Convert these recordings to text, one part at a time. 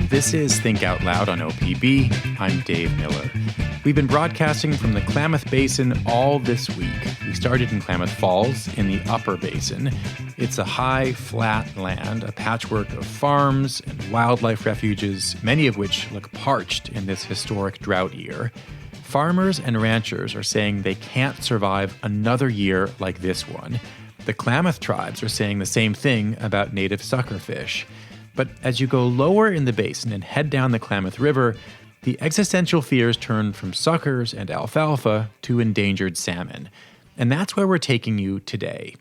This is Think Out Loud on OPB. I'm Dave Miller. We've been broadcasting from the Klamath Basin all this week. We started in Klamath Falls in the Upper Basin. It's a high, flat land, a patchwork of farms and wildlife refuges, many of which look parched in this historic drought year. Farmers and ranchers are saying they can't survive another year like this one. The Klamath tribes are saying the same thing about native suckerfish. But as you go lower in the basin and head down the Klamath River, the existential fears turn from suckers and alfalfa to endangered salmon. And that's where we're taking you today.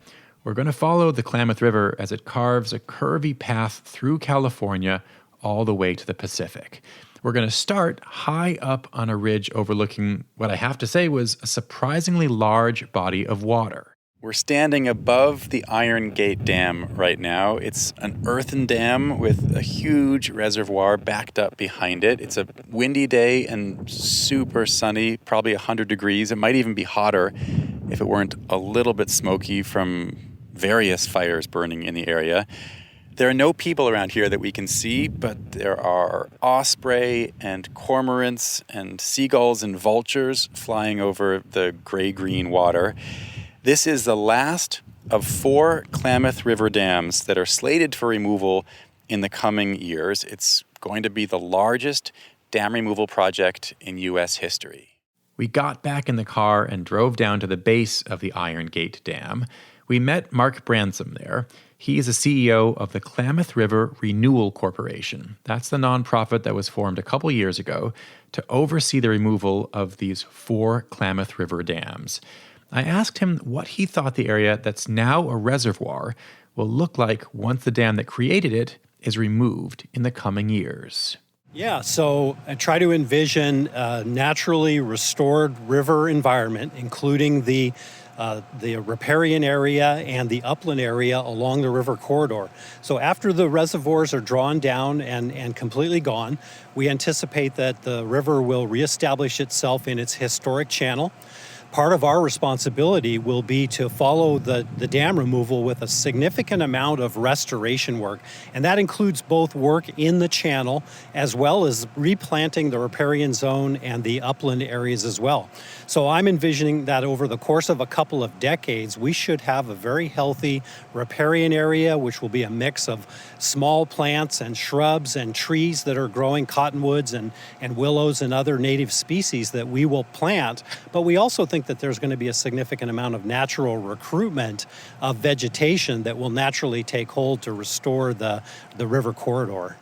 We're going to follow the Klamath River as it carves a curvy path through California all the way to the Pacific. We're going to start high up on a ridge overlooking what I have to say was a surprisingly large body of water. We're standing above the Iron Gate Dam right now. It's an earthen dam with a huge reservoir backed up behind it. It's a windy day and super sunny, probably 100 degrees. It might even be hotter if it weren't a little bit smoky from various fires burning in the area. There are no people around here that we can see, but there are osprey and cormorants and seagulls and vultures flying over the gray-green water. This is the last of 4 Klamath River dams that are slated for removal in the coming years. It's going to be the largest dam removal project in U.S. history. We got back in the car and drove down to the base of the Iron Gate Dam. We met Mark Bransom there. He is the CEO of the Klamath River Renewal Corporation. That's the nonprofit that was formed a couple years ago to oversee the removal of these 4 Klamath River dams. I asked him what he thought the area that's now a reservoir will look like once the dam that created it is removed in the coming years. Yeah, so I try to envision a naturally restored river environment, including the riparian area and the upland area along the river corridor. So after the reservoirs are drawn down and completely gone, we anticipate that the river will reestablish itself in its historic channel. Part of our responsibility will be to follow the dam removal with a significant amount of restoration work. And that includes both work in the channel as well as replanting the riparian zone and the upland areas as well. So I'm envisioning that over the course of a couple of decades, we should have a very healthy riparian area, which will be a mix of small plants and shrubs and trees that are growing, cottonwoods and willows and other native species that we will plant. But we also think that there's going to be a significant amount of natural recruitment of vegetation that will naturally take hold to restore the river corridor.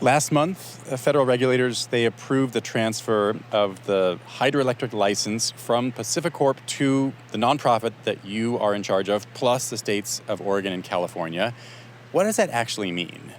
Last month, federal regulators, they approved the transfer of the hydroelectric license from PacifiCorp to the nonprofit that you are in charge of, plus the states of Oregon and California. What does that actually mean?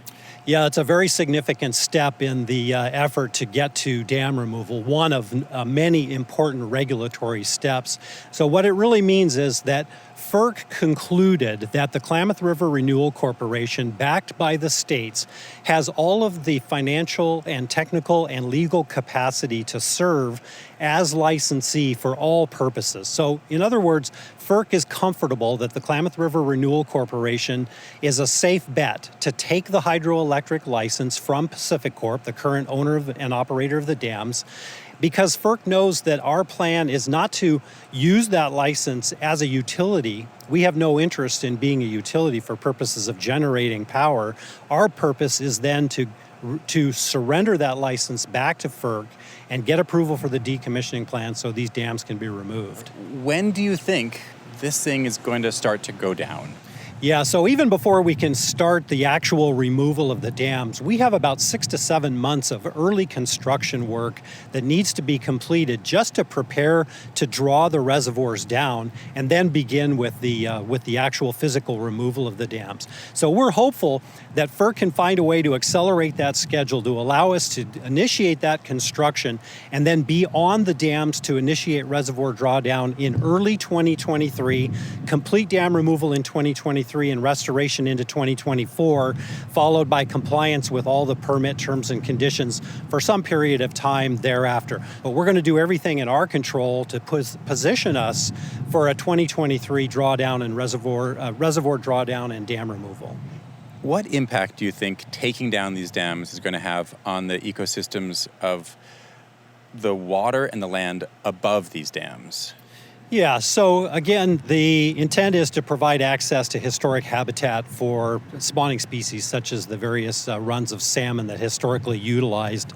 Yeah, it's a very significant step in the effort to get to dam removal, one of many important regulatory steps. So what it really means is that FERC concluded that the Klamath River Renewal Corporation, backed by the states, has all of the financial and technical and legal capacity to serve as licensee for all purposes. So, in other words, FERC is comfortable that the Klamath River Renewal Corporation is a safe bet to take the hydroelectric license from PacifiCorp, the current owner and operator of the dams, because FERC knows that our plan is not to use that license as a utility. We have no interest in being a utility for purposes of generating power. Our purpose is then to surrender that license back to FERC and get approval for the decommissioning plan so these dams can be removed. When do you think this thing is going to start to go down? Yeah, so even before we can start the actual removal of the dams, we have about 6 to 7 months of early construction work that needs to be completed just to prepare to draw the reservoirs down and then begin with the actual physical removal of the dams. So we're hopeful that FERC can find a way to accelerate that schedule to allow us to initiate that construction and then be on the dams to initiate reservoir drawdown in early 2023, complete dam removal in 2023, 2023 and restoration into 2024, followed by compliance with all the permit terms and conditions for some period of time thereafter. But we're going to do everything in our control to position us for a 2023 drawdown and reservoir drawdown and dam removal. What impact do you think taking down these dams is going to have on the ecosystems of the water and the land above these dams? Yeah, so again, the intent is to provide access to historic habitat for spawning species such as the various runs of salmon that historically utilized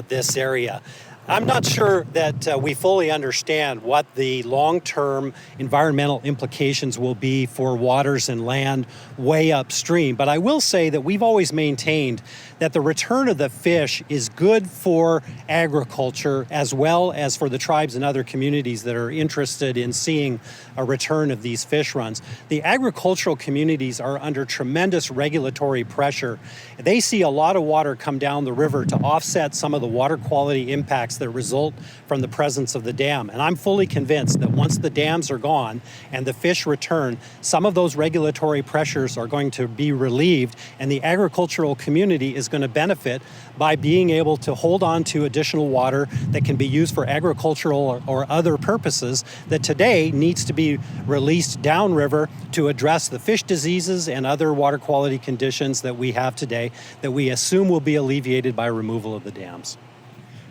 this area. I'm not sure that we fully understand what the long-term environmental implications will be for waters and land way upstream, but I will say that we've always maintained that the return of the fish is good for agriculture as well as for the tribes and other communities that are interested in seeing a return of these fish runs. The agricultural communities are under tremendous regulatory pressure. They see a lot of water come down the river to offset some of the water quality impacts that result from the presence of the dam. And I'm fully convinced that once the dams are gone and the fish return, some of those regulatory pressures are going to be relieved, and the agricultural community is going to benefit by being able to hold on to additional water that can be used for agricultural or other purposes that today needs to be released downriver to address the fish diseases and other water quality conditions that we have today that we assume will be alleviated by removal of the dams.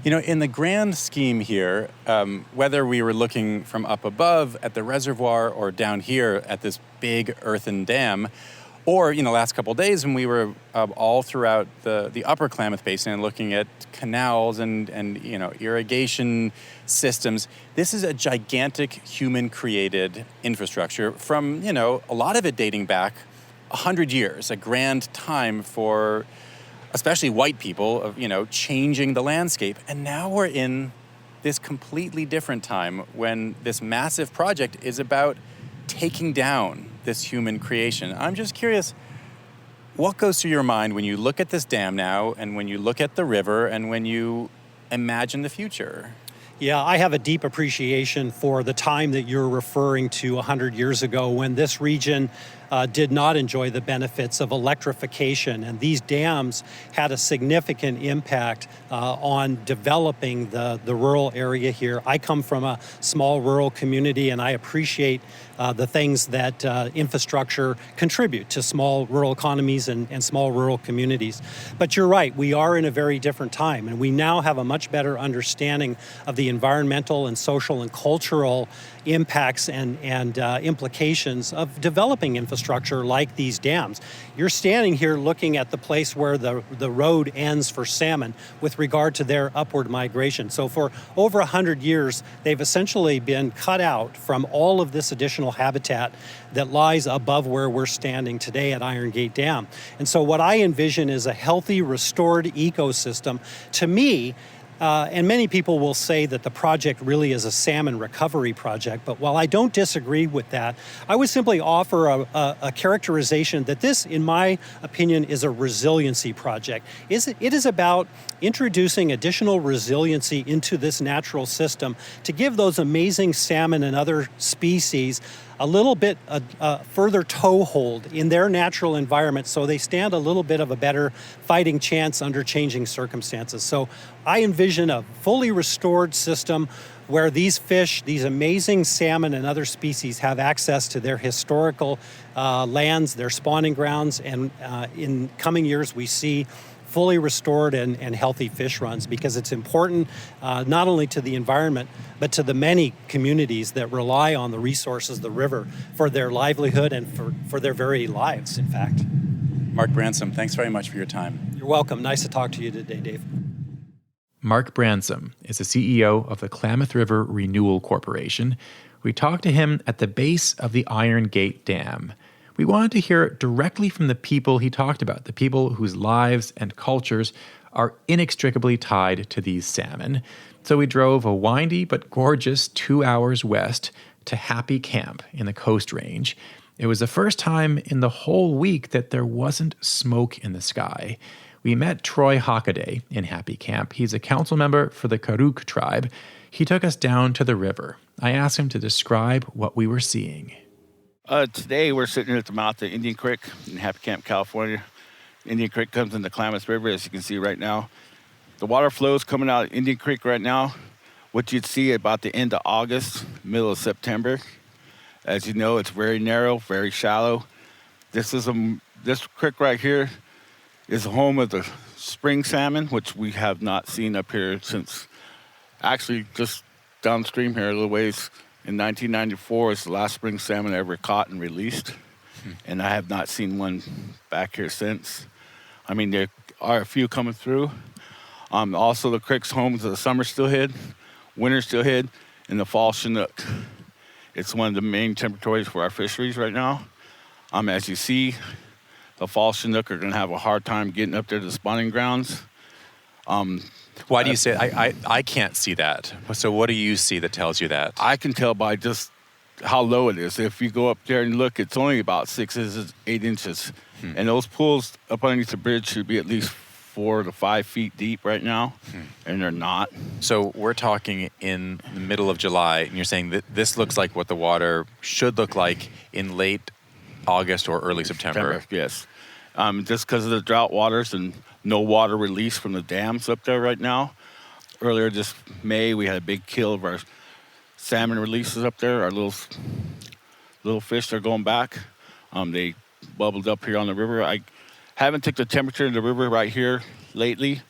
You know, in the grand scheme here, whether we were looking from up above at the reservoir or down here at this big earthen dam, or, last couple of days when we were all throughout the upper Klamath Basin and looking at canals and irrigation systems, this is a gigantic human-created infrastructure from, a lot of it dating back 100 years, a grand time for especially white people of, changing the landscape. And now we're in this completely different time when this massive project is about taking down this human creation. I'm just curious, what goes through your mind when you look at this dam now and when you look at the river and when you imagine the future? Yeah, I have a deep appreciation for the time that you're referring to 100 years ago when this region did not enjoy the benefits of electrification. And these dams had a significant impact on developing the rural area here. I come from a small rural community, and I appreciate the things that infrastructure contribute to small rural economies and small rural communities. But you're right, we are in a very different time, and we now have a much better understanding of the environmental and social and cultural impacts and implications of developing infrastructure like these dams. You're standing here looking at the place where the road ends for salmon with regard to their upward migration. So for over 100 years, they've essentially been cut out from all of this additional habitat that lies above where we're standing today at Iron Gate Dam. And so what I envision is a healthy, restored ecosystem. To me, and many people will say that the project really is a salmon recovery project, but while I don't disagree with that, I would simply offer a characterization that this, in my opinion, is a resiliency project. It is about introducing additional resiliency into this natural system to give those amazing salmon and other species a little bit further toehold in their natural environment so they stand a little bit of a better fighting chance under changing circumstances. So I envision a fully restored system where these fish, these amazing salmon and other species have access to their historical lands, their spawning grounds, and in coming years we see fully restored and healthy fish runs, because it's important not only to the environment, but to the many communities that rely on the resources of the river for their livelihood and for their very lives, in fact. Mark Bransom, thanks very much for your time. You're welcome. Nice to talk to you today, Dave. Mark Bransom is the CEO of the Klamath River Renewal Corporation. We talked to him at the base of the Iron Gate Dam. We wanted to hear directly from the people he talked about, the people whose lives and cultures are inextricably tied to these salmon. So we drove a windy but gorgeous 2 hours west to Happy Camp in the Coast Range. It was the first time in the whole week that there wasn't smoke in the sky. We met Troy Hockaday in Happy Camp. He's a council member for the Karuk tribe. He took us down to the river. I asked him to describe what we were seeing. Today we're sitting at the mouth of Indian Creek in Happy Camp, California. Indian Creek comes in the Klamath River, as you can see right now. The water flows coming out of Indian Creek right now, what you'd see about the end of August, middle of September. As you know, it's very narrow, very shallow. This creek right here is the home of the spring salmon, which we have not seen up here since, actually just downstream here a little ways. In 1994 is the last spring salmon I ever caught and released, and I have not seen one back here since. I mean, there are a few coming through. Also, the creek's home to the summer steelhead, winter steelhead, and the fall Chinook. It's one of the main temperatories for our fisheries right now. As you see, the fall Chinook are going to have a hard time getting up there to the spawning grounds. Why do you say I can't see that? So what do you see that tells you that? I can tell by just how low it is. If you go up there and look, it's only about 6 inches, 8 inches. And those pools up underneath the bridge should be at least 4 to 5 feet deep right now, and they're not. So we're talking in the middle of July, and you're saying that this looks like what the water should look like in late August or early September. Yes. Just because of the drought waters and no water release from the dams up there right now. Earlier this May, we had a big kill of our salmon releases up there. Our little fish are going back. They bubbled up here on the river. I haven't took the temperature in the river right here lately,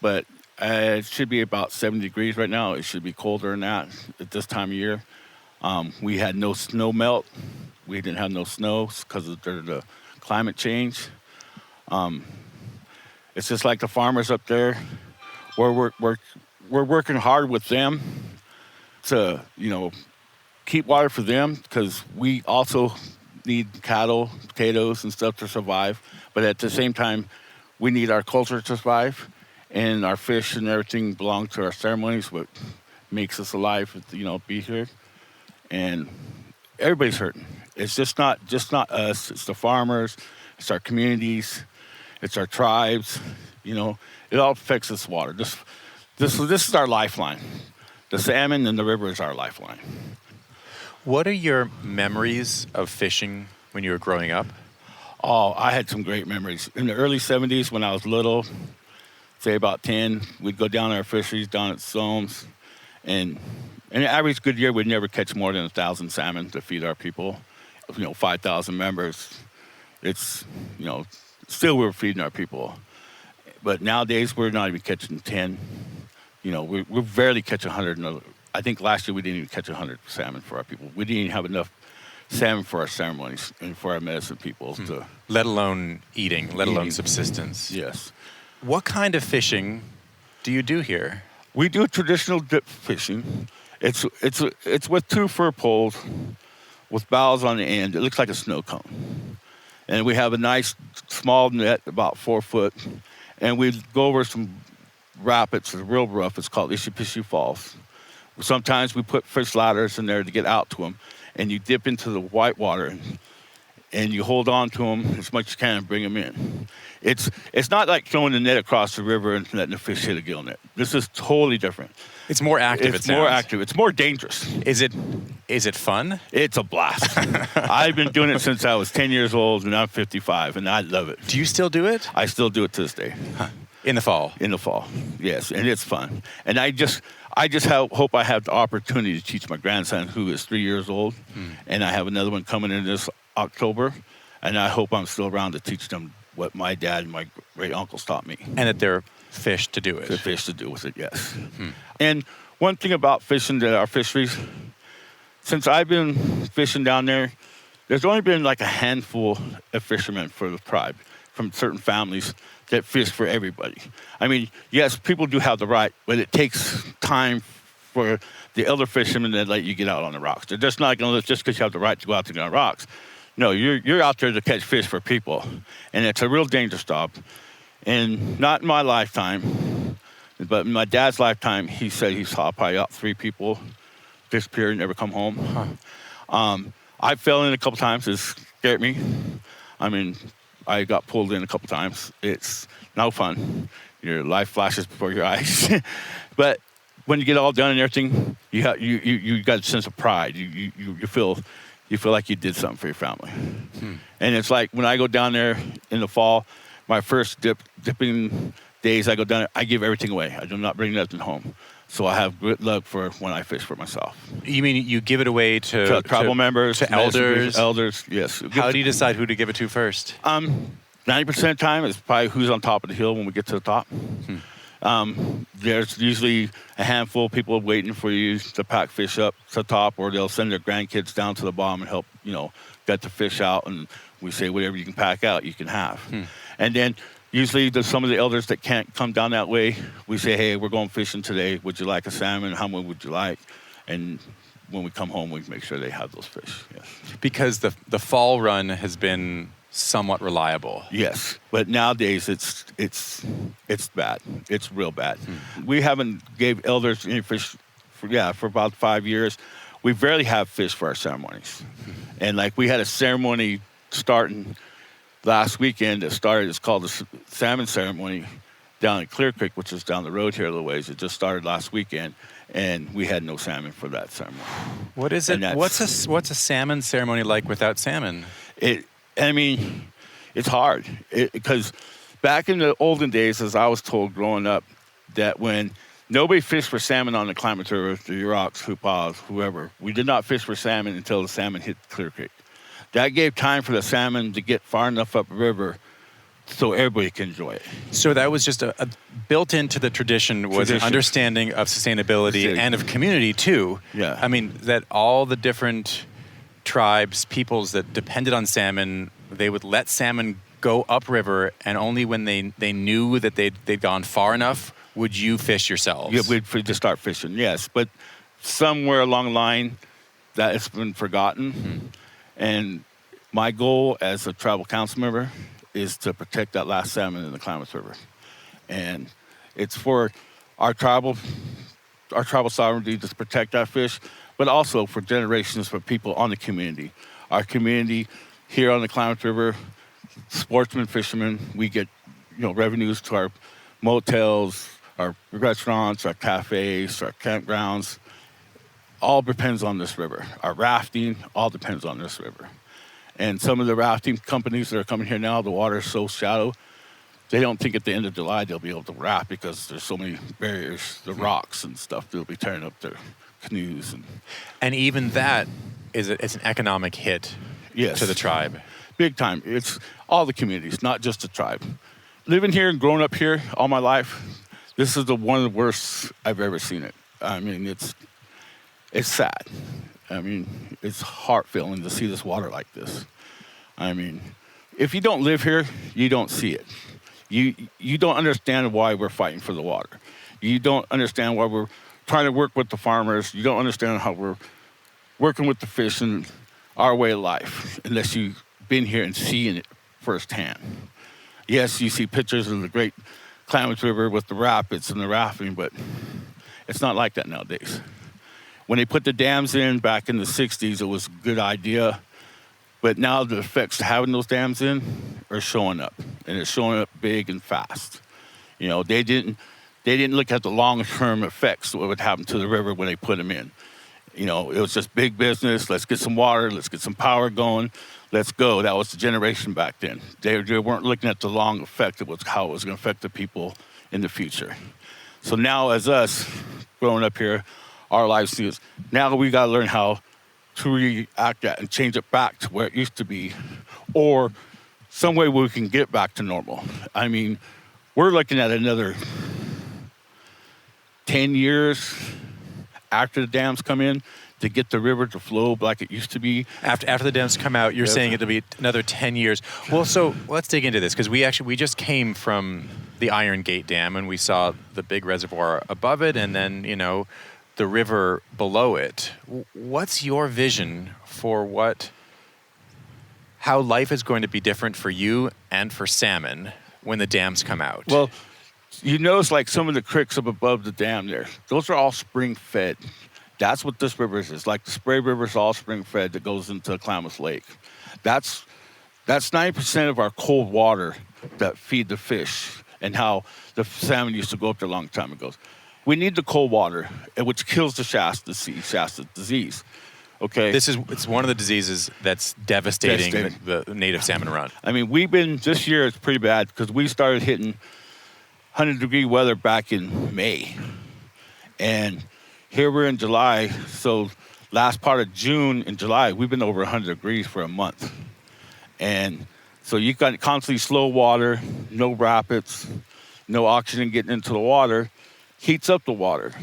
but it should be about 70 degrees right now. It should be colder than that at this time of year. We had no snow melt. We didn't have no snow because of the climate change. It's just like the farmers up there. We're working hard with them to, keep water for them, because we also need cattle, potatoes, and stuff to survive. But at the same time, we need our culture to survive, and our fish and everything belong to our ceremonies, what makes us alive, be here. And everybody's hurting. It's just not us. It's the farmers. It's our communities. It's our tribes. It all affects this water. This is our lifeline. The salmon and the river is our lifeline. What are your memories of fishing when you were growing up? Oh, I had some great memories. In the early 70s, when I was little, say about 10, we'd go down our fisheries down at Soames, and an average good year, we'd never catch more than 1,000 salmon to feed our people. 5,000 members. It's, still we're feeding our people. But nowadays, we're not even catching 10. We're barely catching 100. I think last year we didn't even catch 100 salmon for our people. We didn't even have enough salmon for our ceremonies and for our medicine people. Let alone eating, let alone subsistence. Yes. What kind of fishing do you do here? We do traditional dip fishing. It's with 2 fur poles with bows on the end. It looks like a snow cone. And we have a nice small net, about 4 foot. And we go over some rapids, real rough. It's called Ishipishu Falls. Sometimes we put fish ladders in there to get out to them. And you dip into the white water and you hold on to them as much as you can and bring them in. It's not like throwing the net across the river and letting the fish hit a gill net. This is totally different. It's more active. It's more active. It's more dangerous. Is it fun? It's a blast. I've been doing it since I was 10 years old, and I'm 55, and I love it. Do you still do it? I still do it to this day. Huh. In the fall? In the fall, yes, and it's fun. And I just hope I have the opportunity to teach my grandson, who is 3 years old, and I have another one coming in this October, and I hope I'm still around to teach them what my dad and my great uncles taught me. And that they're fish to do it. The fish to do with it, yes. And one thing about fishing our fisheries, since I've been fishing down there's only been like a handful of fishermen for the tribe from certain families that fish for everybody. I mean, yes, people do have the right, but it takes time for the elder fishermen that let you get out on the rocks. They're just not going to just because you have the right to go out to get on rocks. No, you're out there to catch fish for people, and it's a real dangerous job. And not in my lifetime, but in my dad's lifetime, he said he saw probably about 3 people disappear and never come home. I fell in a couple times. It scared me. I mean, I got pulled in a couple times. It's no fun. Your life flashes before your eyes. But when you get all done and everything, you got a sense of pride. You feel, you feel like you did something for your family. And it's like when I go down there in the fall, my first dipping days I go down there, I give everything away. I do not bring nothing home. So I have good luck for when I fish for myself. You mean you give it away to tribal members, to elders? Elders, yes. How do you decide who to give it to first? 90% of the time is probably who's on top of the hill when we get to the top. There's usually a handful of people waiting for you to pack fish up to the top, or they'll send their grandkids down to the bottom and help, get the fish out. And we say, whatever you can pack out, you can have. And then usually there's some of the elders that can't come down that way. We say, hey, we're going fishing today. Would you like a salmon? How many would you like? And when we come home, we make sure they have those fish. Yes. Because the fall run has been somewhat reliable. Yes, but nowadays it's bad. It's real bad. We haven't gave elders any fish for about 5 years. We rarely have fish for our ceremonies. And like we had a ceremony starting last weekend that started, it's called the salmon ceremony down at Clear Creek, which is down the road here a little ways. It just started last weekend, and we had no salmon for that ceremony. What is it? What's a salmon ceremony like without salmon? It's hard because back in the olden days, as I was told growing up, that when nobody fished for salmon on the Klamath River, the Yurok, Hupas, whoever, we did not fish for salmon until the salmon hit Clear Creek. That gave time for the salmon to get far enough upriver so everybody can enjoy it. So that was just a built into the tradition was an understanding of sustainability and of community too. Yeah. I mean, that all the different tribes, peoples that depended on salmon, they would let salmon go upriver, and only when they knew that they'd gone far enough would you fish yourselves. Yeah, we'd just start fishing, yes. But somewhere along the line, that has been forgotten. And my goal as a tribal council member is to protect that last salmon in the Klamath River. And it's for our tribal sovereignty to protect that fish, but also for generations for people on the community. Our community here on the Klamath River, sportsmen, fishermen, we get revenues to our motels, our restaurants, our cafes, our campgrounds. All depends on this river. Our rafting all depends on this river. And some of the rafting companies that are coming here now, the water is so shallow, they don't think at the end of July they'll be able to raft because there's so many barriers, the rocks and stuff. They'll be tearing up their canoes. And even that it's an economic hit to the tribe. Big time. It's all the communities, not just the tribe. Living here and growing up here all my life, this is one of the worst I've ever seen it. I mean, it's sad. I mean, it's heart-filling to see this water like this. I mean, if you don't live here, you don't see it. You don't understand why we're fighting for the water. You don't understand why we're trying to work with the farmers. You don't understand how we're working with the fish and our way of life unless you've been here and seen it firsthand. Yes, you see pictures of the great Klamath River with the rapids and the rafting, but it's not like that nowadays. When they put the dams in back in the 60s, it was a good idea. But now the effects of having those dams in are showing up, and it's showing up big and fast. They didn't look at the long-term effects of what would happen to the river when they put them in. It was just big business. Let's get some water. Let's get some power going. Let's go. That was the generation back then. They weren't looking at the long effect of how it was going to affect the people in the future. So now as us growing up here, our lives is now we got to learn how to react that and change it back to where it used to be, or some way we can get back to normal. I mean, we're looking at another 10 years after the dams come in to get the river to flow like it used to be. After the dams come out, you're saying it'll be another 10 years. Well, so let's dig into this because we just came from the Iron Gate Dam and we saw the big reservoir above it, and then the river below it. What's your vision for how life is going to be different for you and for salmon when the dams come out? Well, you notice like some of the creeks up above the dam there, those are all spring fed. That's what this river is. Like the Spray River is all spring fed that goes into Klamath Lake. That's 90% of our cold water that feed the fish and how the salmon used to go up there a long time ago. We need the cold water, which kills the Shasta disease. Okay. It's one of the diseases that's devastating the native salmon run. I mean, this year it's pretty bad because we started hitting 100-degree weather back in May. And here we're in July, so last part of June and July, we've been over 100 degrees for a month. And so you got constantly slow water, no rapids, no oxygen getting into the water, heats up the water.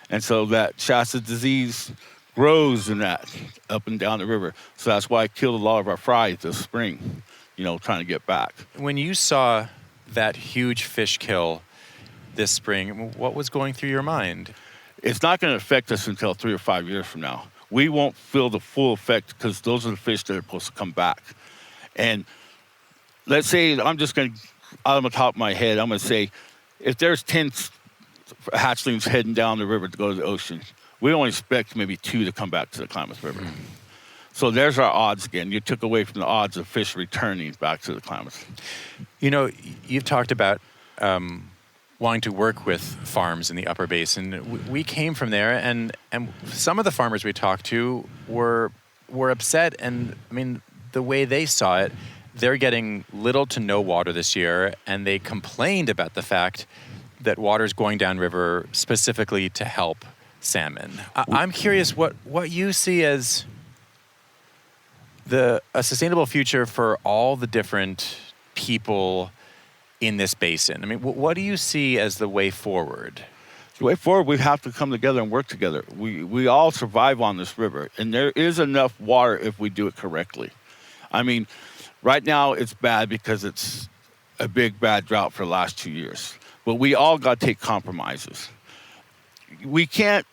And so that Shasta disease grows in that up and down the river. So that's why I killed a lot of our fry this spring, trying to get back. When you saw that huge fish kill this spring, what was going through your mind? It's not going to affect us until 3 or 5 years from now. We won't feel the full effect because those are the fish that are supposed to come back. And let's say, I'm just going to, out of the top of my head, I'm going to say, if there's 10 hatchlings heading down the river to go to the ocean, we only expect maybe 2 to come back to the Klamath River. So there's our odds again. You took away from the odds of fish returning back to the Klamath. You've talked about wanting to work with farms in the Upper Basin. We came from there, and some of the farmers we talked to were upset. And I mean, the way they saw it, they're getting little to no water this year, and they complained about the fact that water's going downriver specifically to help salmon. I'm curious what you see as a sustainable future for all the different people in this basin. I mean, what do you see as the way forward? The way forward, we have to come together and work together. We all survive on this river, and there is enough water if we do it correctly. I mean, right now it's bad because it's a big bad drought for the last 2 years. But we all got to take compromises. We can't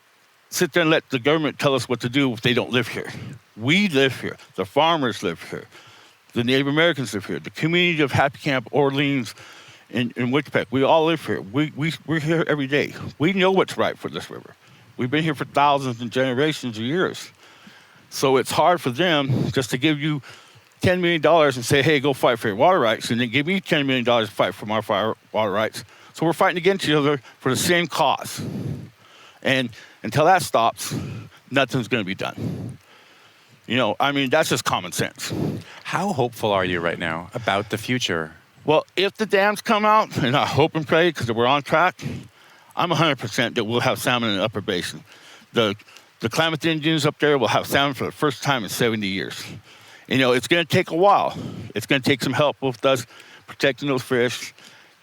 sit there and let the government tell us what to do if they don't live here. We live here. The farmers live here. The Native Americans live here. The community of Happy Camp, Orleans, and Wichpec, we all live here. We're here every day. We know what's right for this river. We've been here for thousands and generations of years. So it's hard for them just to give you $10 million and say, hey, go fight for your water rights, and then give me $10 million to fight for my water rights. So we're fighting against each other for the same cause. And until that stops, nothing's going to be done. That's just common sense. How hopeful are you right now about the future? Well, if the dams come out, and I hope and pray because we're on track, I'm 100% that we'll have salmon in the Upper Basin. The Klamath Indians up there will have salmon for the first time in 70 years. It's going to take a while. It's going to take some help with us protecting those fish,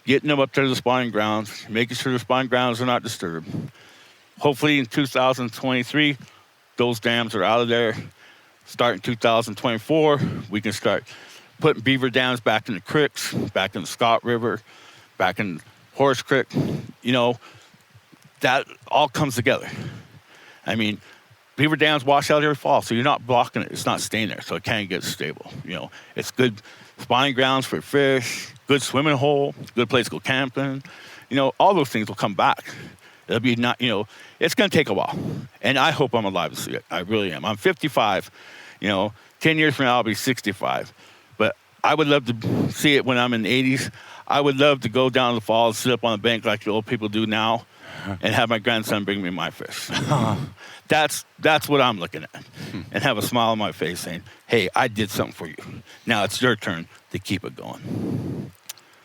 getting them up there to the spawning grounds, making sure the spawning grounds are not disturbed. Hopefully in 2023, those dams are out of there. Starting 2024, we can start putting beaver dams back in the creeks, back in the Scott River, back in Horse Creek. That all comes together. I mean, beaver dams wash out every fall, so you're not blocking it. It's not staying there, so it can't get stable. It's good spawning grounds for fish, good swimming hole, good place to go camping. All those things will come back. It'll be it's going to take a while. And I hope I'm alive to see it. I really am. I'm 55. 10 years from now, I'll be 65. But I would love to see it when I'm in the 80s. I would love to go down to the falls, sit up on the bank like the old people do now, and have my grandson bring me my fish. That's what I'm looking at. And have a smile on my face saying, hey, I did something for you. Now it's your turn to keep it going.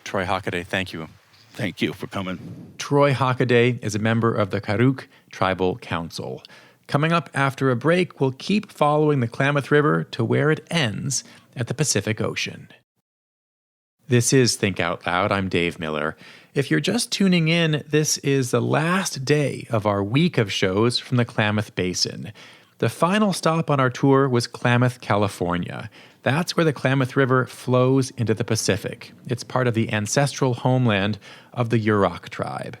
Troy Hockaday, thank you. Thank you for coming. Troy Hockaday is a member of the Karuk Tribal Council. Coming up after a break, we'll keep following the Klamath River to where it ends at the Pacific Ocean. This is Think Out Loud. I'm Dave Miller. If you're just tuning in, this is the last day of our week of shows from the Klamath Basin. The final stop on our tour was Klamath, California. That's where the Klamath River flows into the Pacific. It's part of the ancestral homeland of the Yurok tribe.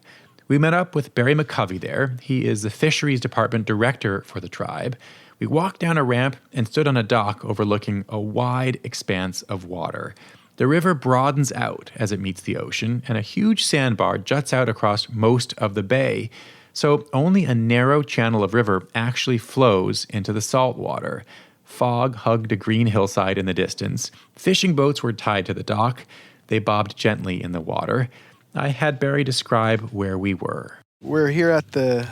We met up with Barry McCovey there. He is the Fisheries Department Director for the tribe. We walked down a ramp and stood on a dock overlooking a wide expanse of water. The river broadens out as it meets the ocean, and a huge sandbar juts out across most of the bay. So only a narrow channel of river actually flows into the salt water. Fog hugged a green hillside in the distance. Fishing boats were tied to the dock. They bobbed gently in the water. I had Barry describe where we were. We're here at the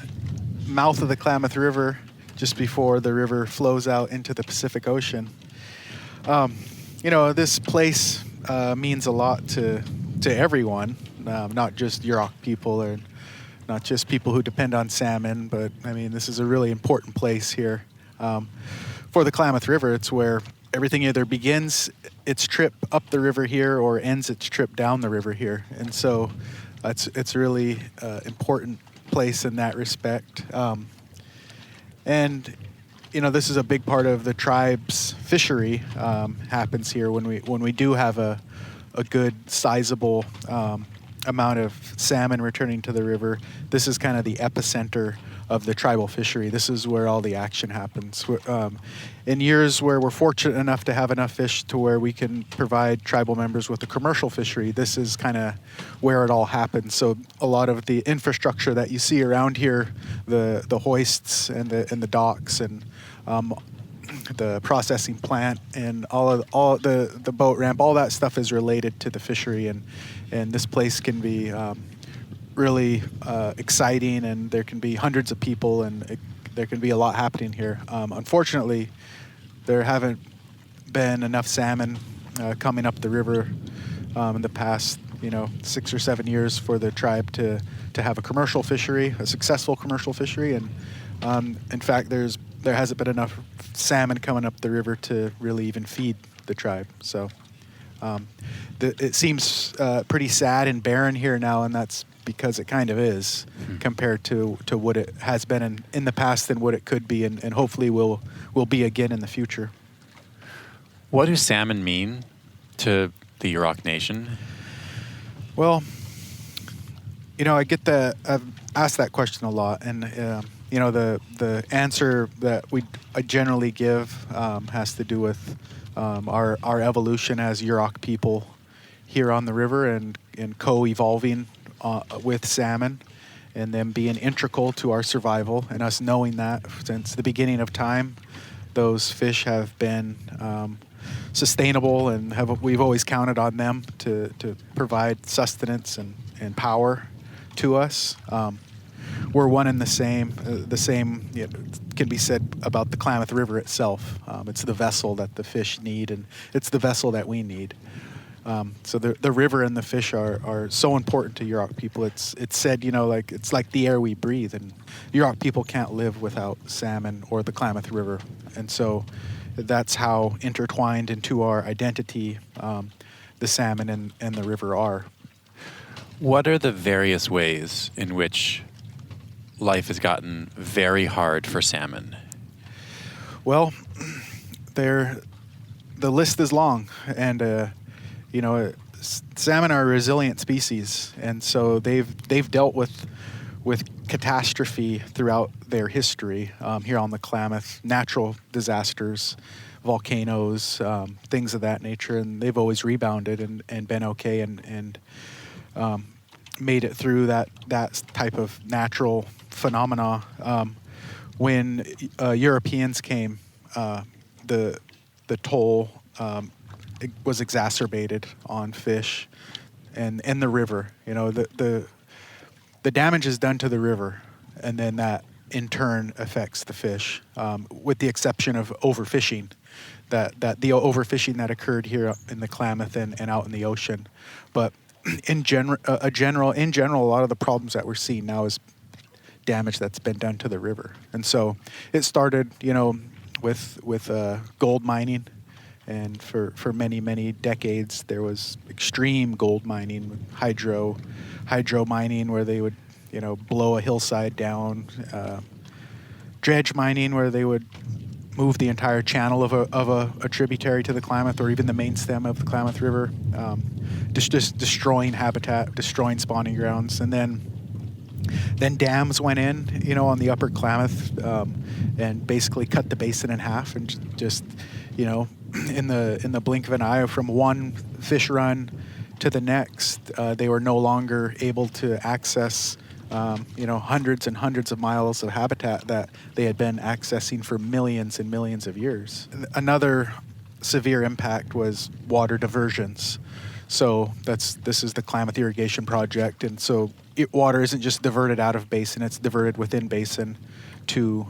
mouth of the Klamath River just before the river flows out into the Pacific Ocean. This place means a lot to everyone, not just Yurok people or not just people who depend on salmon, but I mean, this is a really important place here. For the Klamath River, it's where everything either begins its trip up the river here or ends its trip down the river here. And so it's a really important place in that respect. This is a big part of the tribe's fishery happens here when we do have a good sizable amount of salmon returning to the river. This is kind of the epicenter of the tribal fishery. This is where all the action happens. In years where we're fortunate enough to have enough fish to where we can provide tribal members with a commercial fishery, this is kind of where it all happens. So a lot of the infrastructure that you see around here, the hoists and the docks and the processing plant and all the boat ramp, all that stuff is related to the fishery, and this place can be really exciting, and there can be hundreds of people, and there can be a lot happening here. Unfortunately, there haven't been enough salmon coming up the river in the past 6 or 7 years for the tribe to have a commercial fishery, a successful commercial fishery, and in fact there hasn't been enough salmon coming up the river to really even feed the tribe. So it seems pretty sad and barren here now, and that's because it kind of is compared to what it has been in the past and what it could be, and hopefully will be again in the future. What do salmon mean to the Yurok Nation? Well, I've asked that question a lot, and the answer that I generally give has to do with our evolution as Yurok people here on the river and co-evolving with salmon, and them being integral to our survival, and us knowing that since the beginning of time, those fish have been sustainable, and we've always counted on them to provide sustenance and power to us. We're one and the same. The same can be said about the Klamath River itself. It's the vessel that the fish need, and it's the vessel that we need. So the river and the fish are so important to Yurok people. It's said, it's like the air we breathe, and Yurok people can't live without salmon or the Klamath River. And so that's how intertwined into our identity the salmon and the river are. What are the various ways in which life has gotten very hard for salmon? Well, the list is long, and salmon are a resilient species, and so they've dealt with catastrophe throughout their history here on the Klamath, natural disasters, volcanoes, things of that nature, and they've always rebounded and been okay and made it through that type of natural phenomena. When Europeans came, the toll it was exacerbated on fish and the river. The damage is done to the river, and then that in turn affects the fish, with the exception of overfishing, that the overfishing that occurred here in the Klamath and out in the ocean. But in general, a lot of the problems that we're seeing now is damage that's been done to the river. And so it started, with gold mining. And for many, many decades, there was extreme gold mining, hydro mining, where they would, blow a hillside down, dredge mining, where they would move the entire channel of a tributary to the Klamath, or even the main stem of the Klamath River, just destroying habitat, destroying spawning grounds. And then dams went in, on the upper Klamath, and basically cut the basin in half, and just, in the blink of an eye, from one fish run to the next, they were no longer able to access, hundreds and hundreds of miles of habitat that they had been accessing for millions and millions of years. Another severe impact was water diversions. So this is the Klamath Irrigation Project, and so water isn't just diverted out of basin; it's diverted within basin to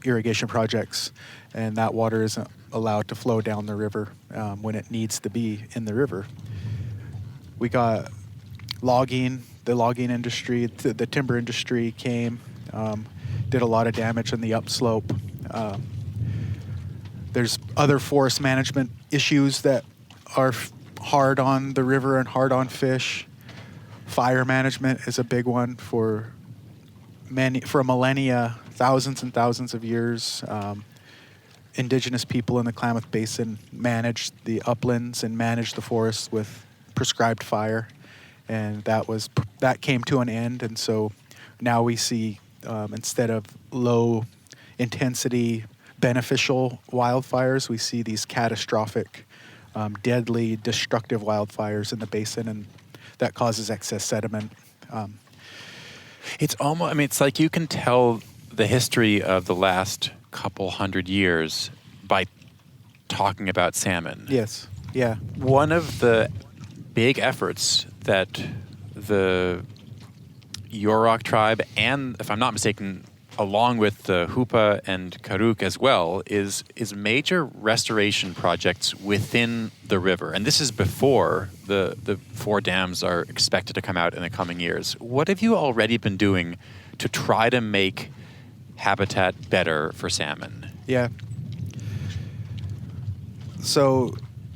irrigation projects, and that water isn't allowed to flow down the river when it needs to be in the river. We got logging, the logging industry, the timber industry came, did a lot of damage on the upslope. There's other forest management issues that are hard on the river and hard on fish. Fire management is a big one for millennia, thousands and thousands of years. Indigenous people in the Klamath Basin managed the uplands and managed the forests with prescribed fire, and that came to an end. And so now we see instead of low intensity beneficial wildfires, we see these catastrophic, deadly, destructive wildfires in the basin, and that causes excess sediment. It's almost, I mean, it's like you can tell the history of the last couple hundred years by talking about salmon. Yes, yeah. One of the big efforts that the Yurok tribe, and if I'm not mistaken, along with the Hupa and Karuk as well, is major restoration projects within the river. And this is before the 4 dams are expected to come out in the coming years. What have you already been doing to try to make habitat better for salmon? Yeah. So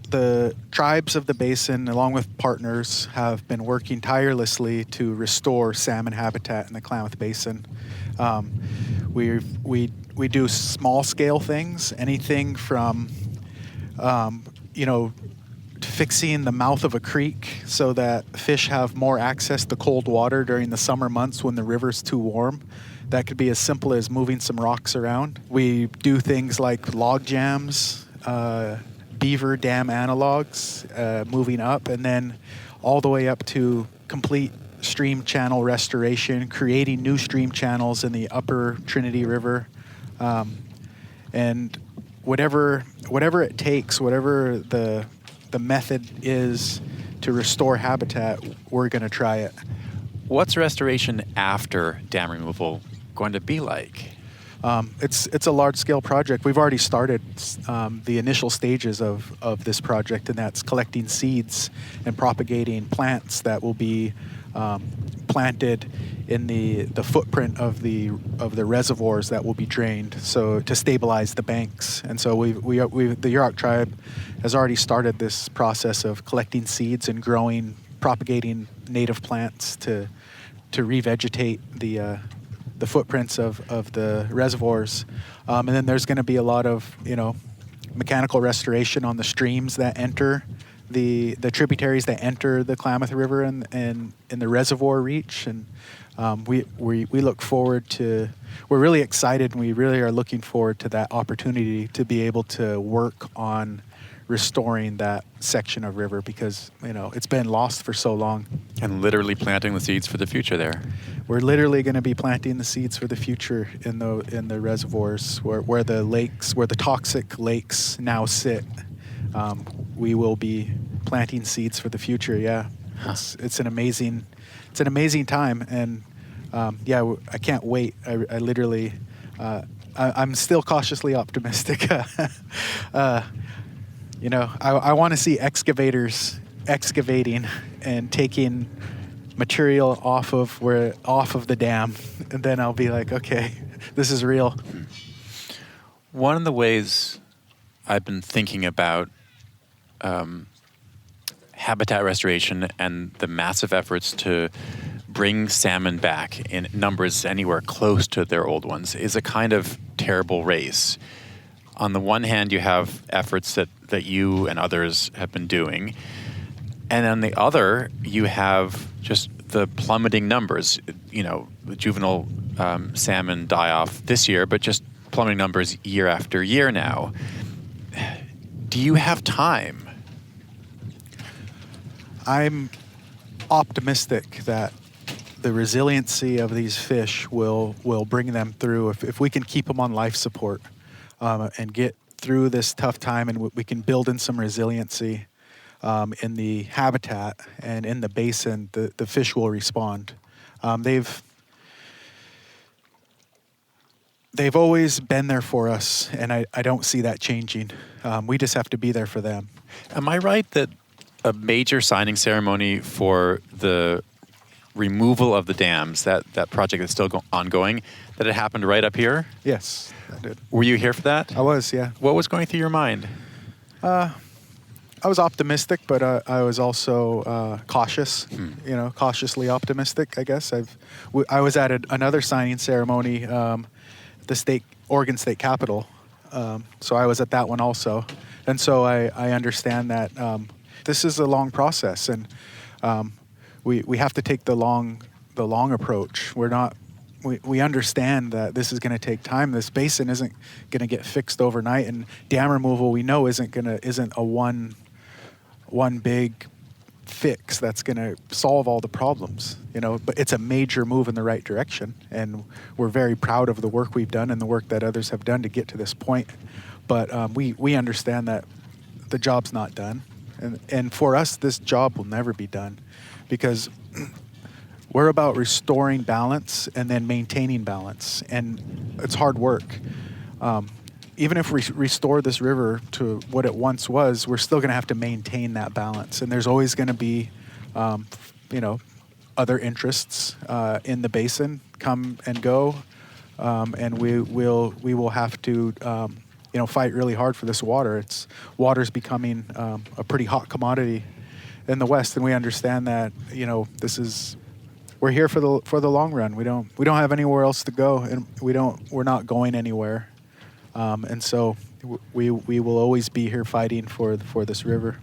the tribes of the basin, along with partners, have been working tirelessly to restore salmon habitat in the Klamath Basin. We do small scale things, anything from fixing the mouth of a creek so that fish have more access to cold water during the summer months when the river's too warm. That could be as simple as moving some rocks around. We do things like log jams, beaver dam analogs, moving up, and then all the way up to complete stream channel restoration, creating new stream channels in the upper Trinity River, and whatever it takes, whatever the method is to restore habitat, we're going to try it. What's restoration after dam removal going to be like? It's a large-scale project. We've already started the initial stages of this project, and that's collecting seeds and propagating plants that will be planted in the footprint of the reservoirs that will be drained, so to stabilize the banks. And so the Yurok tribe has already started this process of collecting seeds and propagating native plants to revegetate the footprints of the reservoirs. And then there's going to be a lot of mechanical restoration on the streams that enter the tributaries that enter the Klamath River and in the reservoir reach. And we look forward to, we're really excited, and we really are looking forward to that opportunity to be able to work on restoring that section of river, because it's been lost for so long. And literally planting the seeds for the future there. We're literally going to be planting the seeds for the future in the reservoirs where the toxic lakes now sit. We will be planting seeds for the future. Yeah, it's an amazing time, and I can't wait. I literally, I'm still cautiously optimistic. I want to see excavators excavating and taking material off of the dam, and then I'll be like, okay, this is real. One of the ways I've been thinking about habitat restoration and the massive efforts to bring salmon back in numbers anywhere close to their old ones is a kind of terrible race. On the one hand, you have efforts that you and others have been doing, and on the other, you have just the plummeting numbers. The juvenile salmon die off this year, but just plummeting numbers year after year now. Do you have time? I'm optimistic that the resiliency of these fish will bring them through if we can keep them on life support and get through this tough time, and we can build in some resiliency in the habitat and in the basin. The fish will respond. they've always been there for us, and I don't see that changing. We just have to be there for them. Am I right that a major signing ceremony for the removal of the dams, that project that's still ongoing, that it happened right up here? Yes, I did. Were you here for that? I was, yeah. What was going through your mind? I was optimistic, but I was also cautious. Cautiously optimistic, I guess. I was at another signing ceremony, the Oregon State Capitol. So I was at that one also, and so I understand that this is a long process, and we have to take the long approach. We understand that this is going to take time. This basin isn't going to get fixed overnight, and dam removal we know isn't a one big fix that's going to solve all the problems, but it's a major move in the right direction, and we're very proud of the work we've done and the work that others have done to get to this point. But we understand that the job's not done, and for us this job will never be done, because we're about restoring balance and then maintaining balance, and it's hard work. Even if we restore this river to what it once was, we're still going to have to maintain that balance. And there's always going to be, other interests in the basin come and go, and we will have to, fight really hard for this water. Water's becoming a pretty hot commodity in the West, and we understand that. We're here for the long run. We don't have anywhere else to go, and we're not going anywhere. And so we will always be here fighting for this river.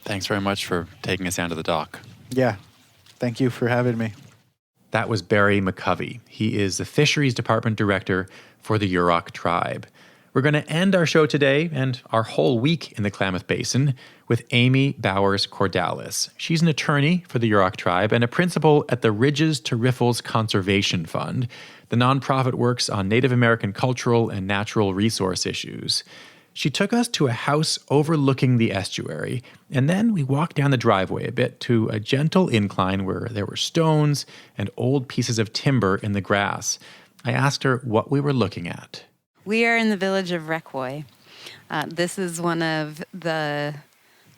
Thanks very much for taking us down to the dock. Yeah. Thank you for having me. That was Barry McCovey. He is the Fisheries Department Director for the Yurok tribe. We're going to end our show today and our whole week in the Klamath Basin with Amy Bowers-Cordalis. She's an attorney for the Yurok tribe and a principal at the Ridges to Riffles Conservation Fund. The nonprofit works on Native American cultural and natural resource issues. She took us to a house overlooking the estuary, and then we walked down the driveway a bit to a gentle incline where there were stones and old pieces of timber in the grass. I asked her what we were looking at. We are in the village of Requoy. This is one of the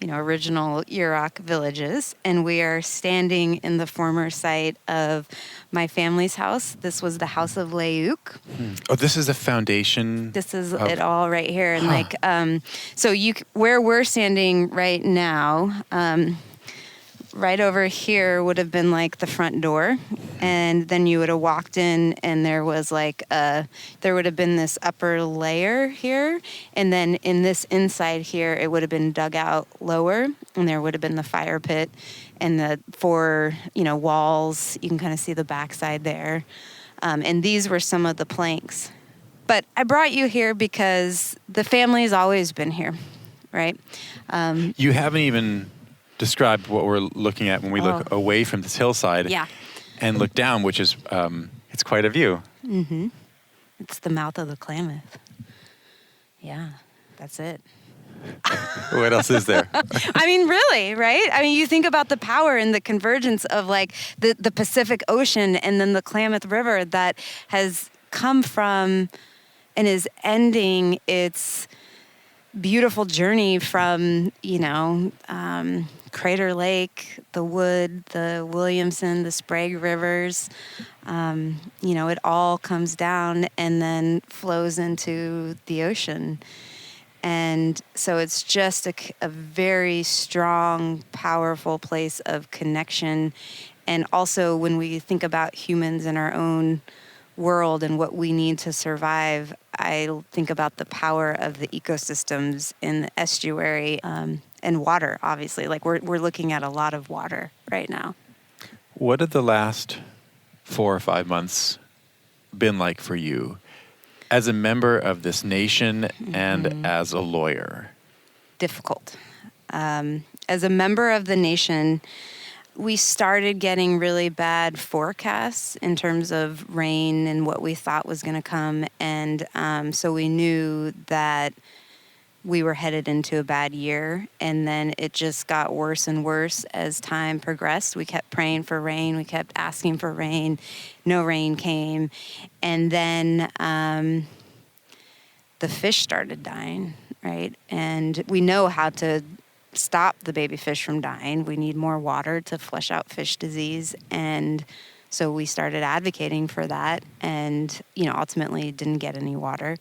original Yurok villages, and we are standing in the former site of my family's house. This was the House of Leuk. Oh, this is the foundation? This is it all right here. And where we're standing right now, right over here would have been like the front door, and then you would have walked in, and there was there would have been this upper layer here, and then in this inside here it would have been dug out lower, and there would have been the fire pit and the four walls. You can kind of see the backside there, and these were some of the planks. But I brought you here because the family's always been here, right? You haven't even describe what we're looking at when we look away from this hillside and look down, which is, it's quite a view. Mm-hmm. It's the mouth of the Klamath. Yeah, that's it. What else is there? I mean, really, right? I mean, you think about the power and the convergence of the Pacific Ocean and then the Klamath River that has come from and is ending its beautiful journey from, Crater Lake, the Wood, the Williamson, the Sprague rivers. It all comes down and then flows into the ocean. And so it's just a very strong, powerful place of connection. And also when we think about humans in our own world and what we need to survive, I think about the power of the ecosystems in the estuary and water, obviously. We're looking at a lot of water right now. What have the last 4 or 5 months been like for you as a member of this nation and as a lawyer? Difficult. As a member of the nation, we started getting really bad forecasts in terms of rain and what we thought was going to come. And so we knew that we were headed into a bad year. And then it just got worse and worse as time progressed. We kept praying for rain. We kept asking for rain. No rain came. And then the fish started dying, right? And we know how to stop the baby fish from dying. We need more water to flush out fish disease. And so we started advocating for that and, ultimately didn't get any water.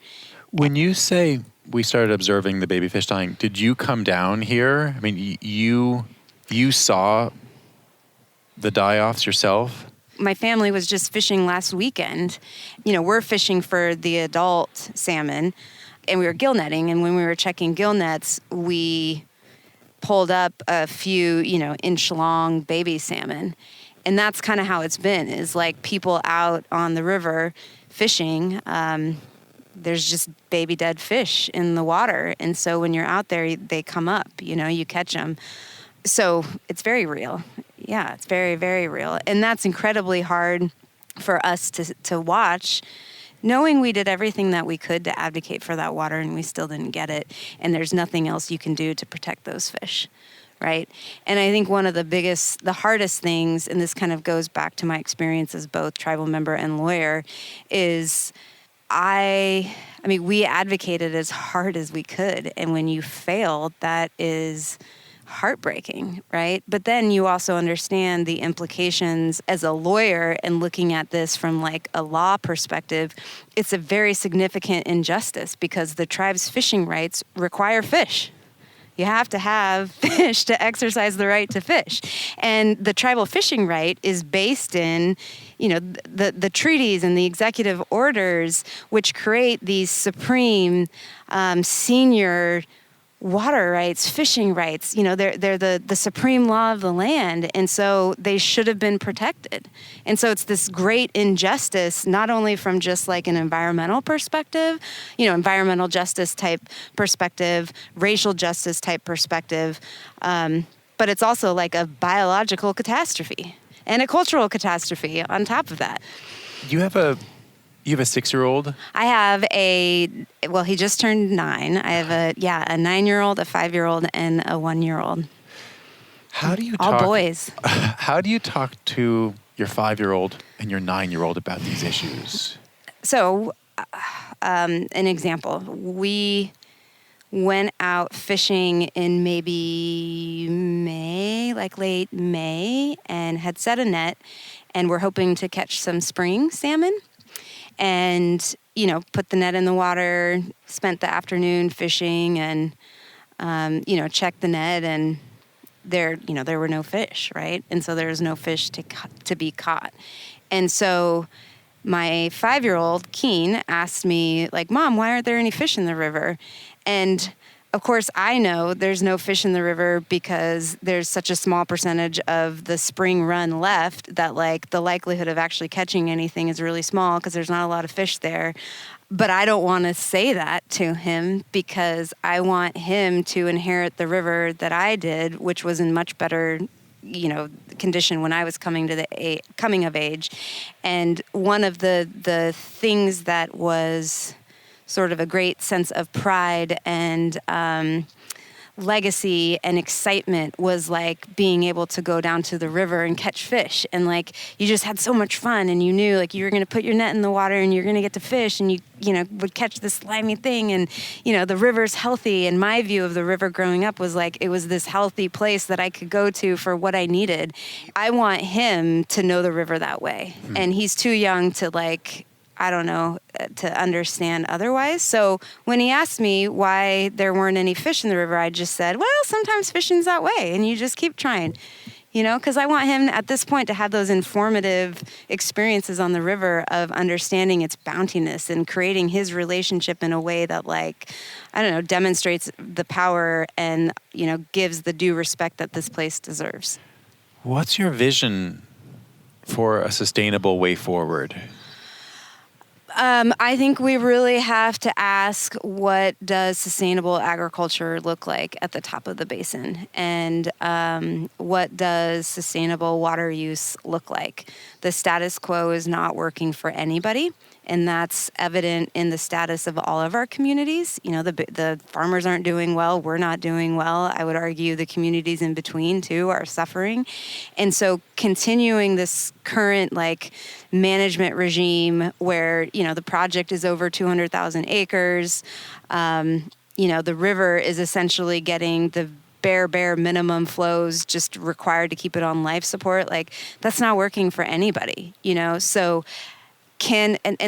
When you say we started observing the baby fish dying, did you come down here? I mean, you saw the die-offs yourself? My family was just fishing last weekend. We're fishing for the adult salmon, and we were gill netting. And when we were checking gill nets, we pulled up a few, inch-long baby salmon. And that's kind of how it's been, is like people out on the river fishing, there's just baby dead fish in the water. And so when you're out there, they come up, you catch them. So it's very real. Yeah, it's very, very real. And that's incredibly hard for us to watch, knowing we did everything that we could to advocate for that water and we still didn't get it. And there's nothing else you can do to protect those fish. Right. And I think one of the hardest things, and this kind of goes back to my experience as both tribal member and lawyer, is we advocated as hard as we could. And when you fail, that is heartbreaking, right? But then you also understand the implications as a lawyer and looking at this from like a law perspective. It's a very significant injustice because the tribe's fishing rights require fish. You have to have fish to exercise the right to fish. And the tribal fishing right is based in, the treaties and the executive orders, which create these supreme senior water rights, fishing rights. They're the supreme law of the land. And so they should have been protected. And so it's this great injustice, not only from just like an environmental perspective, environmental justice type perspective, racial justice type perspective, but it's also like a biological catastrophe and a cultural catastrophe on top of that. You have a 6-year-old? I have he just turned 9. I have a 9-year-old, a 5-year-old, and a 1-year-old. How do you all boys? How do you talk to your 5-year-old and your 9-year-old about these issues? So, an example, we went out fishing in maybe May, like late May, and had set a net, and we're hoping to catch some spring salmon. And, put the net in the water, spent the afternoon fishing and, checked the net, and there were no fish, right? And so there was no fish to be caught. And so my 5-year-old, Keen, asked me, like, Mom, why aren't there any fish in the river? And of course, I know there's no fish in the river because there's such a small percentage of the spring run left that, like, the likelihood of actually catching anything is really small because there's not a lot of fish there. But I don't want to say that to him because I want him to inherit the river that I did, which was in much better, condition when I was coming of age. And one of the things that was sort of a great sense of pride and legacy and excitement was like being able to go down to the river and catch fish. And like, you just had so much fun and you knew like you were going to put your net in the water and you're going to get to fish and you would catch this slimy thing. And, the river's healthy. And my view of the river growing up was like, it was this healthy place that I could go to for what I needed. I want him to know the river that way. Mm-hmm. And he's too young to to understand otherwise. So when he asked me why there weren't any fish in the river, I just said, well, sometimes fishing's that way and you just keep trying, because I want him at this point to have those informative experiences on the river of understanding its bountiness and creating his relationship in a way that demonstrates the power and, gives the due respect that this place deserves. What's your vision for a sustainable way forward? I think we really have to ask, what does sustainable agriculture look like at the top of the basin? And what does sustainable water use look like? The status quo is not working for anybody. And that's evident in the status of all of our communities. You know, the farmers aren't doing well. We're not doing well. I would argue the communities in between, too, are suffering. And so continuing this current, like, management regime where, you know, the project is over 200,000 acres, you know, the river is essentially getting the bare minimum flows just required to keep it on life support. Like, that's not working for anybody, you know? So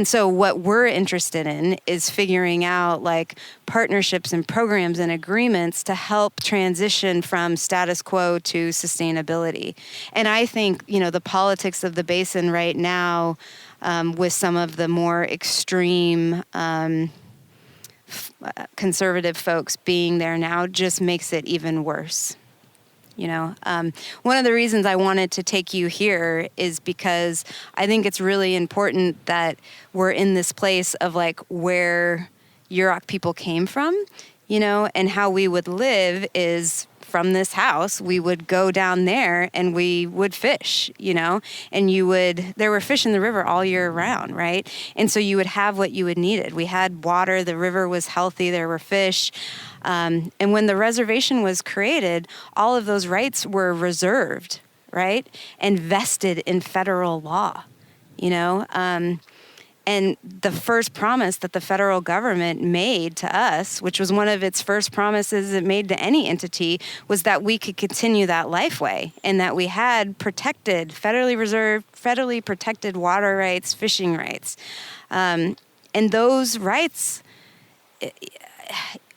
so what we're interested in is figuring out like partnerships and programs and agreements to help transition from status quo to sustainability. And I think, you know, the politics of the basin right now, with some of the more extreme, conservative folks being there now just makes it even worse. You know, one of the reasons I wanted to take you here is because I think it's really important that we're in this place of like where Yurok people came from, you know, and how we would live is from this house, we would go down there and we would fish, you know, and there were fish in the river all year round, right? And so you would have what you would needed. We had water, the river was healthy, there were fish. And when the reservation was created, all of those rights were reserved, right? And vested in federal law, you know? And the first promise that the federal government made to us, which was one of its first promises it made to any entity, was that we could continue that lifeway and that we had protected, federally reserved, federally protected water rights, fishing rights. And those rights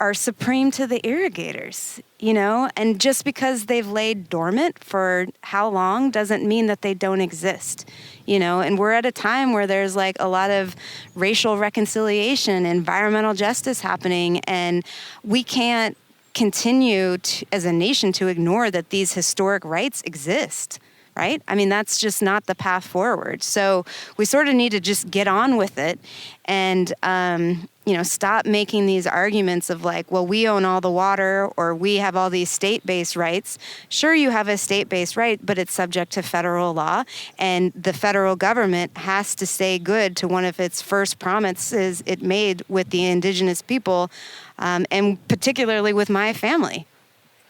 are supreme to the irrigators, you know? And just because they've laid dormant for how long doesn't mean that they don't exist, you know? And we're at a time where there's like a lot of racial reconciliation, environmental justice happening, and we can't continue as a nation to ignore that these historic rights exist. Right? I mean, that's just not the path forward. So we sort of need to just get on with it and, you know, stop making these arguments of like, well, we own all the water or we have all these state-based rights. Sure, you have a state-based right, but it's subject to federal law. And the federal government has to stay good to one of its first promises it made with the indigenous people, and particularly with my family.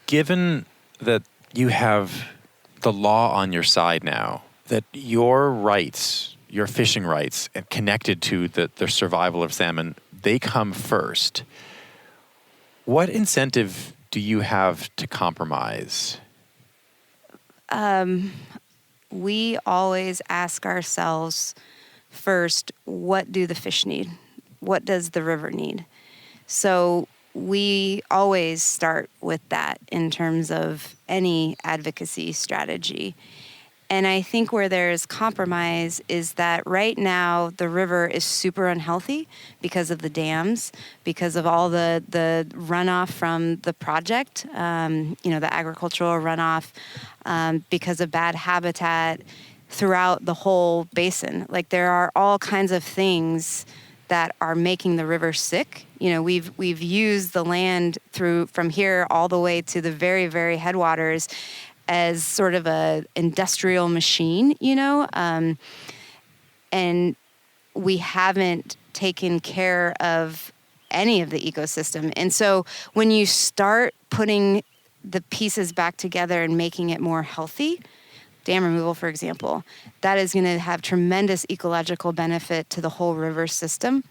Given that you have the law on your side now, that your rights, your fishing rights, and connected to the survival of salmon, they come first. What incentive do you have to compromise? We always ask ourselves first, what do the fish need? What does the river need? So we always start with that in terms of any advocacy strategy. And I think where there's compromise is that right now the river is super unhealthy because of the dams, because of all the runoff from the project, you know, the agricultural runoff, because of bad habitat throughout the whole basin. Like there are all kinds of things that are making the river sick. You know, we've used the land from here all the way to the very, very headwaters as sort of a industrial machine, you know, and we haven't taken care of any of the ecosystem. And so when you start putting the pieces back together and making it more healthy, dam removal, for example, that is going to have tremendous ecological benefit to the whole river system.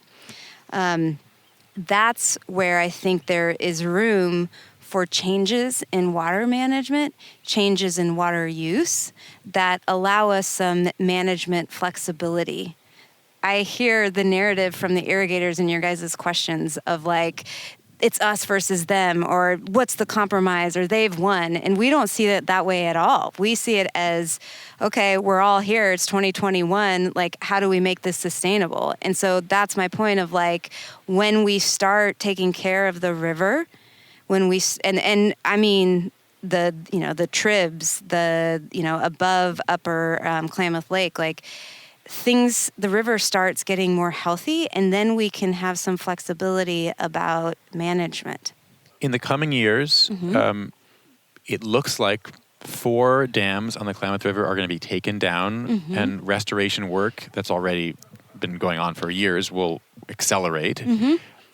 That's where I think there is room for changes in water management, changes in water use that allow us some management flexibility. I hear the narrative from the irrigators in your guys' questions of like, it's us versus them, or what's the compromise, or they've won. And we don't see it that way at all. We see it as, okay, we're all here, it's 2021, like, how do we make this sustainable? And so that's my point of like, when we start taking care of the river, when we, and I mean, the, you know, the tribs, the, you know, above upper Klamath Lake, like, the river starts getting more healthy, and then we can have some flexibility about management. In the coming years, it looks like 4 dams on the Klamath River are going to be taken down, and restoration work that's already been going on for years will accelerate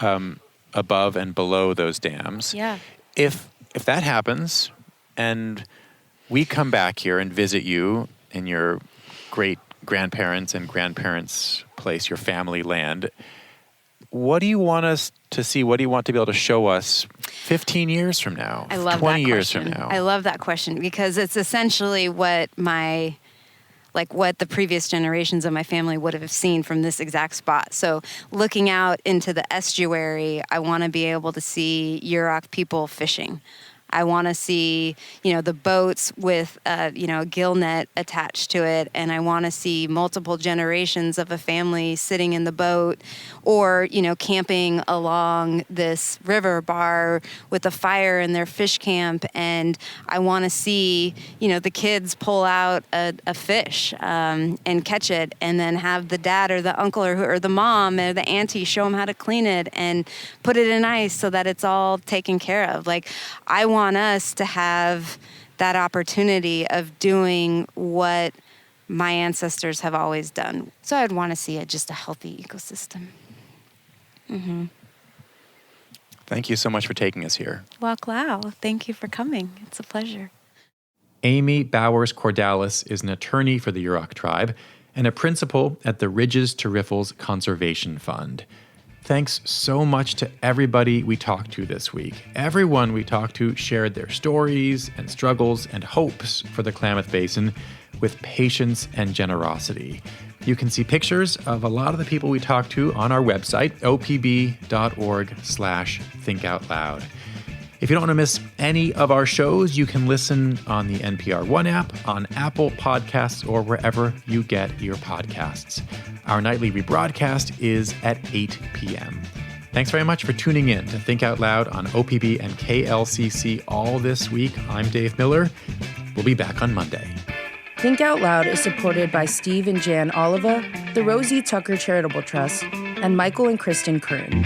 above and below those dams. Yeah. If that happens and we come back here and visit you in your great grandparents and grandparents' place, your family land, what do you want us to see? What do you want to be able to show us 15 years from now? I love 20 that years question. from now? I love that question because it's essentially what what the previous generations of my family would have seen from this exact spot. So looking out into the estuary, I want to be able to see Yurok people fishing. I want to see, the boats with, a gill net attached to it. And I want to see multiple generations of a family sitting in the boat or, camping along this river bar with a fire in their fish camp. And I want to see, the kids pull out a fish and catch it and then have the dad or the uncle or the mom or the auntie show them how to clean it and put it in ice so that it's all taken care of. I want us to have that opportunity of doing what my ancestors have always done. So I'd want to see just a healthy ecosystem. Mm-hmm. Thank you so much for taking us here. Wow. Thank you for coming. It's a pleasure. Amy Bowers-Cordalis is an attorney for the Yurok tribe and a principal at the Ridges to Riffles Conservation Fund. Thanks so much to everybody we talked to this week. Everyone we talked to shared their stories and struggles and hopes for the Klamath Basin with patience and generosity. You can see pictures of a lot of the people we talked to on our website, opb.org/thinkoutloud. If you don't want to miss any of our shows, you can listen on the NPR One app, on Apple Podcasts, or wherever you get your podcasts. Our nightly rebroadcast is at 8 p.m. Thanks very much for tuning in to Think Out Loud on OPB and KLCC all this week. I'm Dave Miller. We'll be back on Monday. Think Out Loud is supported by Steve and Jan Oliva, the Rosie Tucker Charitable Trust, and Michael and Kristen Kern.